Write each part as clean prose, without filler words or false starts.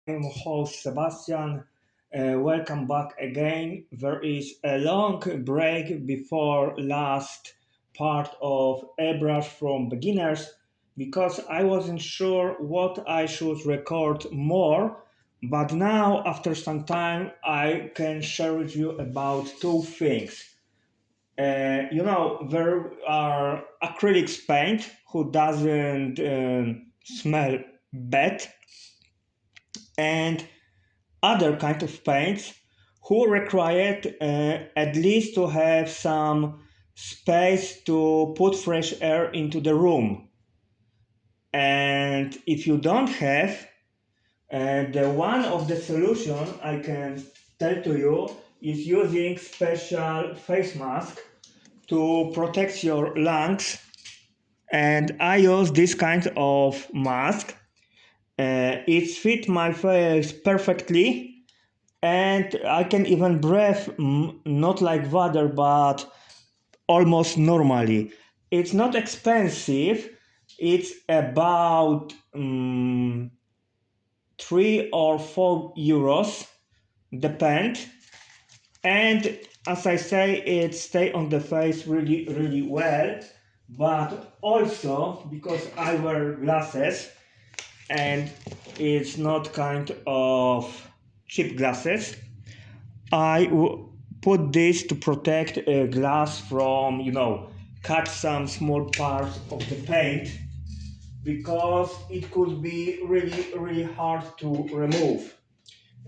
I'm host Sebastian. Welcome back again. There is a long break before last part of Airbrush from beginners because I wasn't sure what I should record more. But now, after some time, I can share with you about two things. There are acrylics paint who doesn't smell bad, and other kind of paints who required at least to have some space to put fresh air into the room. And if you don't have, the one of the solution I can tell to you is using special face mask to protect your lungs. And I use this kind of mask. It fits my face perfectly, and I can even breathe not like water but almost normally. It's not expensive. It's about 3 or 4 euros, depend. And as I say, it stay on the face really well. But also because I wear glasses and it's not kind of cheap glasses, put this to protect a glass from, cut some small parts of the paint because it could be really hard to remove.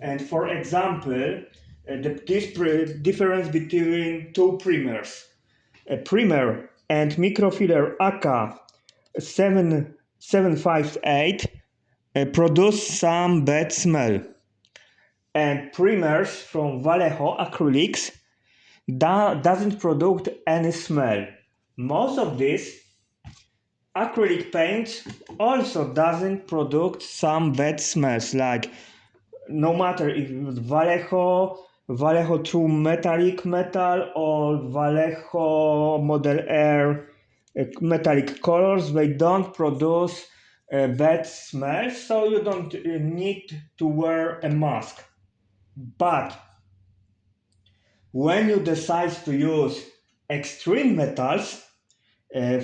And for example, difference between two primers, a primer and microfiber AK 7758 produce some bad smell, and primers from Vallejo acrylics doesn't produce any smell. Most of this acrylic paint also doesn't produce some bad smells, like no matter if it's Vallejo true metallic metal or Vallejo Model Air metallic colors, they don't produce bad smells, so you don't need to wear a mask. But when you decide to use extreme metals,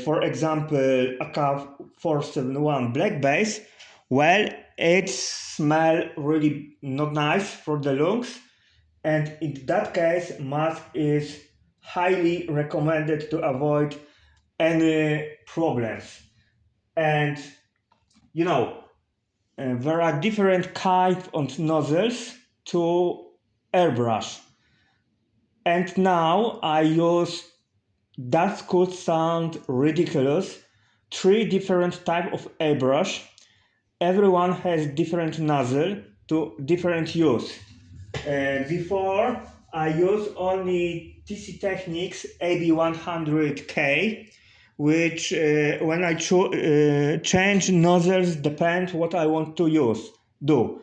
for example, AK-471 black base, well, it smells really not nice for the lungs, and in that case, mask is highly recommended to avoid any problems. And you know, there are different kinds of nozzles to airbrush. And now I use, that could sound ridiculous, three different type of airbrush. Everyone has different nozzle to different use. Before I use only TC Technics AB100K, which when I change nozzles depend what I want to do.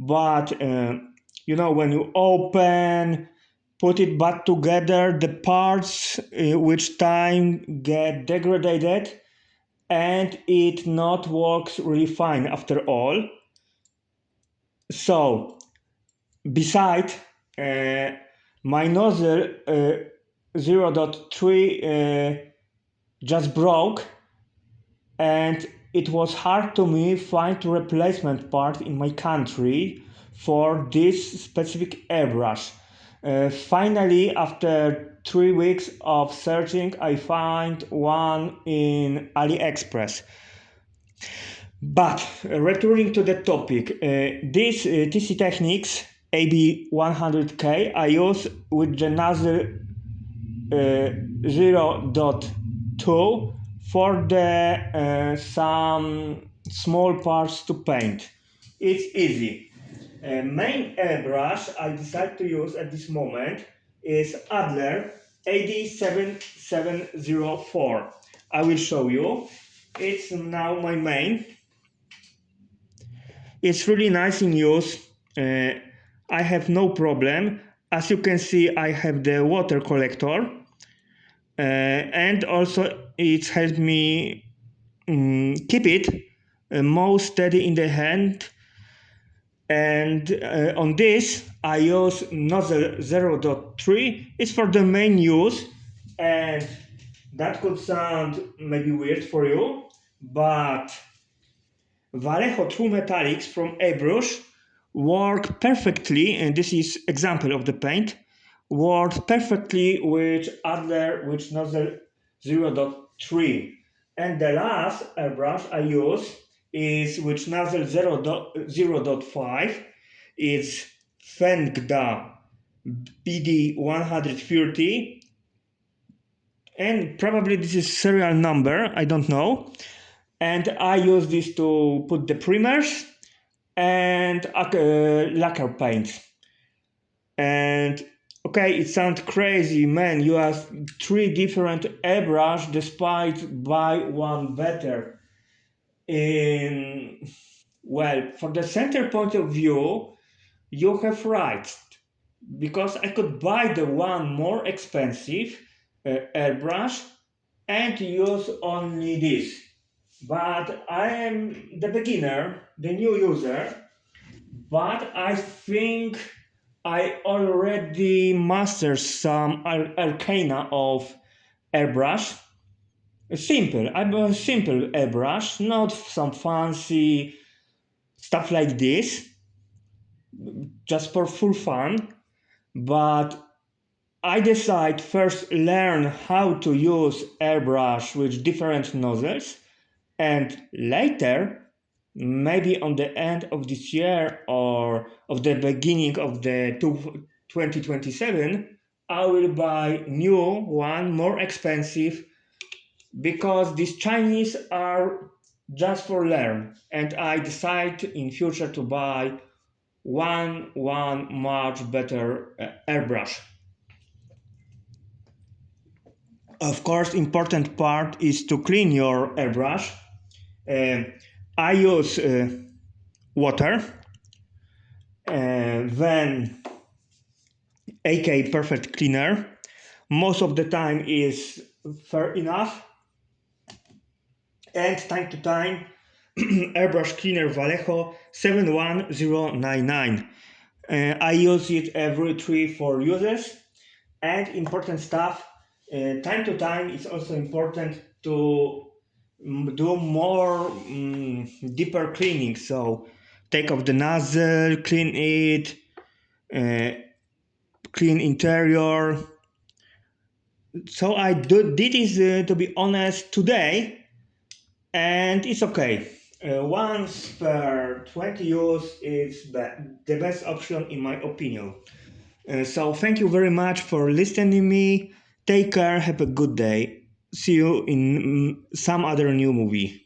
But when you open, put it back together, the parts which time get degraded, and it not works really fine after all. So beside, uh, my nozzle 0.3 just broke, and it was hard to me find a replacement part in my country for this specific airbrush. Finally, after 3 weeks of searching, I find one in AliExpress. But returning to the topic, this TC Technics AB100K I use with the nozzle 0.2 for the some small parts to paint. It's easy. Main airbrush I decide to use at this moment is Adler AD7704. I will show you. It's now my main. It's really nice in use. I have no problem. As you can see, I have the water collector. And also it helped me keep it more steady in the hand. And on this I use nozzle 0.3. It's for the main use, and that could sound maybe weird for you, but Vallejo True Metallics from Airbrush work perfectly, and this is example of the paint, works perfectly with Adler with nozzle 0.3. And the last airbrush I use is with nozzle 0.5. It's Fengda PD 130, and probably this is serial number, I don't know. And I use this to put the primers and lacquer paint. And okay, it sounds crazy, man. You have three different airbrush despite buy one better. In Well, for the center point of view, you have right, because I could buy the one more expensive airbrush and use only this. But I am the beginner, the new user, but I think I already mastered some arcana of airbrush. I'm a simple airbrush, not some fancy stuff like this, just for full fun. But I decide first learn how to use airbrush with different nozzles, and later, maybe on the end of this year or of the beginning of the 2027, I will buy new one more expensive, because these Chinese are just for learn, and I decide in future to buy one much better airbrush. Of course, important part is to clean your airbrush. Uh, I use water, then AK Perfect Cleaner. Most of the time is fair enough, and time to time Airbrush Cleaner Vallejo 71099. I use it every 3-4 uses. And important stuff, time to time it's also important to do more deeper cleaning. So take off the nozzle, clean it, uh, clean interior. So I did this, to be honest, today, and it's okay. Once per 20 use is the best option in my opinion. So thank you very much for listening to me. Take care. Have a good day. See you in some other new movie.